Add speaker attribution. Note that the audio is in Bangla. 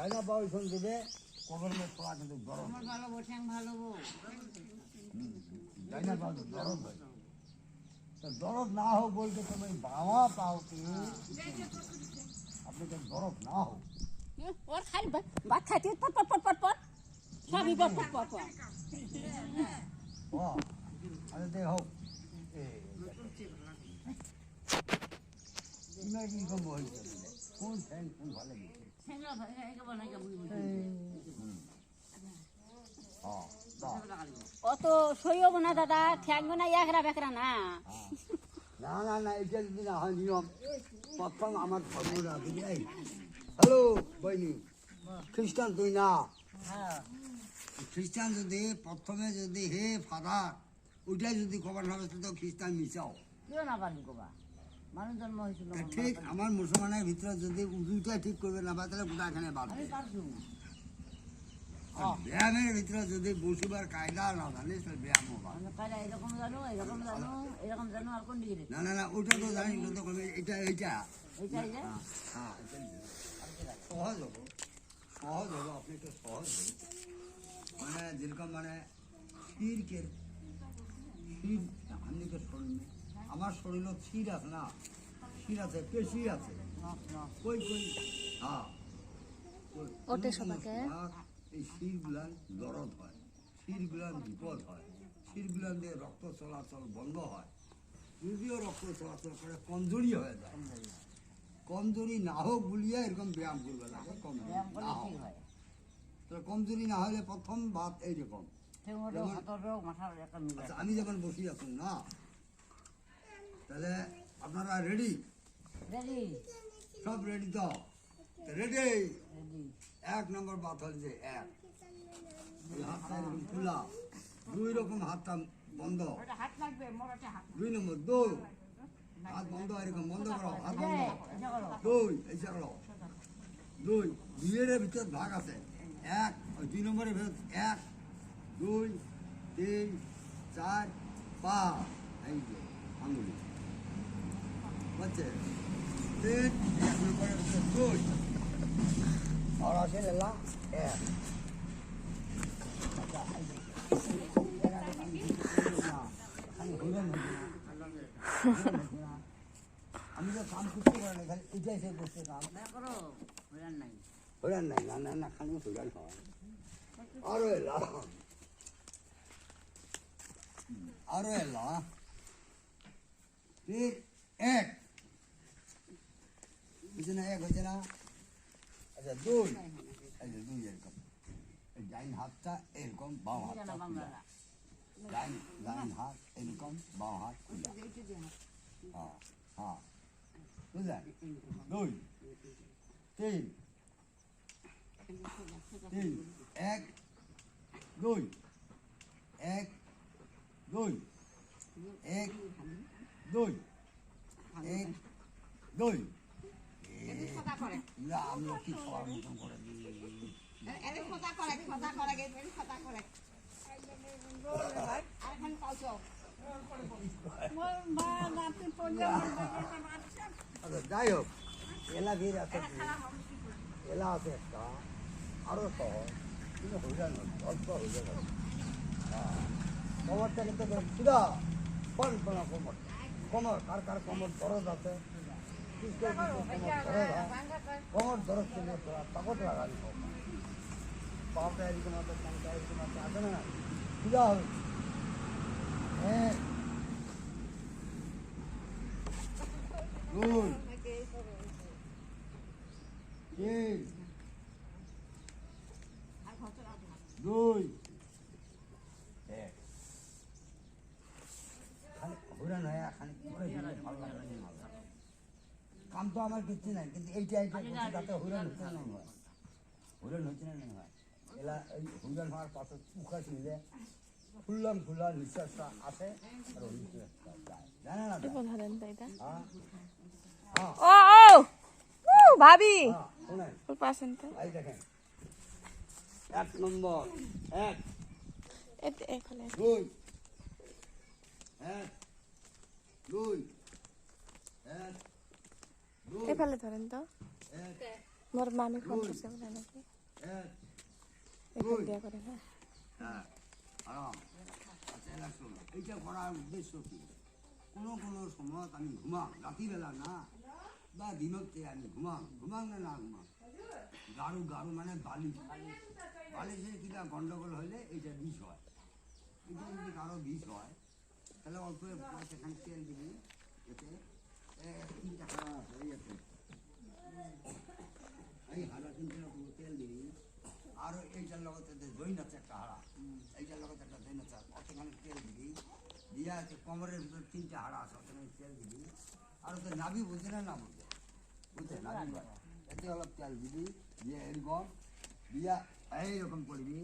Speaker 1: যাই না পাও এখন দেবে কবর মে ছোড়া কিন্তু গরম
Speaker 2: ভালো বো ঠ্যাং ভালো বো
Speaker 1: যাই না পাও তো গরম হয় তো দরদ না হোক বলতে তুমি বাবা পাও কি আপনি তো দরদ না হোক
Speaker 2: ওর খালি ভাত খাইতে পট পট পট পট পট সবই পট পট পট পট
Speaker 1: ও আরে দে হোক ইনা কি কম হইছে কোন ফ্যান কোন ভালো গেছে
Speaker 2: ঠ্যাংলা ভাই একে বানাই কা বুঝি অত সইব না দাদা ঠ্যাং না একরা বেকরা না
Speaker 1: না না না এটা যদি না হয় নিয়ম প্রথম আমার ধর্মরা বুঝলি হ্যালো বইনি খ্রিস্টান তুই না খ্রিস্টান যদি প্রথমে যদি হে ফাদার ওইটাই যদি খবর না হবে তো খ্রিস্টান মিশাও
Speaker 2: কেউ না পারবি কোবা মানুষ জন্ম হয়েছিল
Speaker 1: ঠিক আমার মুসলমানের ভিতরে যদি উজুটা ঠিক করবে না তাহলে গোটা এখানে বাড়বে ব্যায়ামের ভিতরে যদি বসিবার কায়দা না জানিস তাহলে ব্যায়াম হবে
Speaker 2: এরকম জানো এরকম জানো এরকম জানো আর কোন দিকে
Speaker 1: না না না ওটা তো জানি তো এটা এইটা
Speaker 2: এইটাই যে
Speaker 1: হ্যাঁ সহজ হবো সহজ হবো আপনি একটু সহজ হবো মানে যেরকম মানে শিরকের শির আমি তো শরীর আমার শরীরও শির আছে না শির আছে পেশি আছে কই কই হ্যাঁ
Speaker 3: ওটে সবাইকে
Speaker 1: এই শিরগুলান দরদ হয় শিরগুলান বিপদ হয় শিরগুলান দিয়ে রক্ত চলাচল বন্ধ হয় যদিও রক্ত চলাচল করে কমজোরি হয়ে যায় কমজোরি না হোক বলিয়া এরকম ব্যায়াম করবে লাগে কমজোরি না হোক তাহলে কমজোরি না হলে প্রথম বাত এইরকম আচ্ছা আমি যখন বসি আছেন না তাহলে আপনারা রেডি সব রেডি তো রেডি এক নম্বর বাত হল যে এক হাতটা এরকম খোলা দুই রকম হাতটা বন্ধ দুই নম্বর দুই হাত বন্ধ এরকম বন্ধ করো হাত বন্ধ দুই এইসা করো দুই দুইয়ের ভিতর ভাগ আছে এক দুই নম্বরের ভিতর এক দুই তিন চার পাঁচ এই যে আঙুলি বুঝছে তিন এক নম্বরের ভিতর দুই আর আছে লেলা এক আমি তো কাম করতে পারি না খালি এটাই সে করতে কাম হইরান নাই না না না খালি হইরান হয় আরো এলা ঠিক এক হয়েছে না এক হয়েছে না আচ্ছা দুই এই যে দুই এরকম ডাইন হাতটা এরকম বাম হাতটা ডাইন হাত এরকম বাম হাত হ্যাঁ হ্যাঁ বুঝলেন দুই তিন তিন এক দুই এক দুই এক দুই এক দুই আমরা কি খাওয়ার মতন করে দিই যাই হোক এলা ভিড় আছে এলা আছে একটা আরো সহজ কিন্তু হইরান অল্প হয়ে যাবে কোমরটা কিন্তু সিধা ফল ফলা কোমর কোমর কার কার কোমর দরদ আছে কোমর দরদ ছিল তাকত লাগালি পাটা এরকম আছে কানটা এরকম আছে আছে না সিধা হবে হ্যাঁ দুই তিন দুই এক হইরান হয় ভালো লাগে কাম তো আমার কিছু নাই কিন্তু এইটা তাতে হইরান হচ্ছে না হয় হইরান হচ্ছে না হয় এলা এই হইরান হওয়ার পাশে উখা ছিঁড়ে খুললাম খোলা নিঃশ্বাসটা আসে আর ওই নিঃশ্বাসটা যায় জানে না
Speaker 3: ও ও ভাবি
Speaker 1: শোনেন
Speaker 3: ওর পাশেন তো
Speaker 1: এই দেখেন এক নম্বর এক
Speaker 3: এখানে
Speaker 1: দুই এক দুই এক দুই
Speaker 3: এ ফেলে ধরেন তো
Speaker 1: এক
Speaker 3: মোর মামি ফোন করছে বলে নাকি
Speaker 1: এক
Speaker 3: এখান দিয়া করে না
Speaker 1: হ্যাঁ আরাম আচ্ছা এলা শোনো এইটা করার উদ্দেশ্য কি কোনো কোনো সময় আমি ঘুমাম রাত্রিবেলা না বা দিনতে আমি ঘুমাম না ঘুমাম গাড়ু গাড়ু মানে বালিশ বালিশের কিনা গন্ডগোল হলে এইটা বিষ হয় এটা যদি কারো বিষ হয় তাহলে অল্প সেখানে তেল দিবি এতে 3টা হাড়া আছে এই আছে এই হাড়া 3টা তেল দিবি আর এইটার লগতে দইন আছে একটা হাড়া এইটার লগতে একটা দইন আছে অতখানে তেল দিবি দিয়া আছে কোমরের ভিতর 3টা হাড়া আছে অতখানে তেল দিবি আর ওতে নাভি বুঝে না বুঝে বুঝছে নাভি এতে অলপ তেল দিবি দিয়ে এরকম দিয়া এইরকম করবি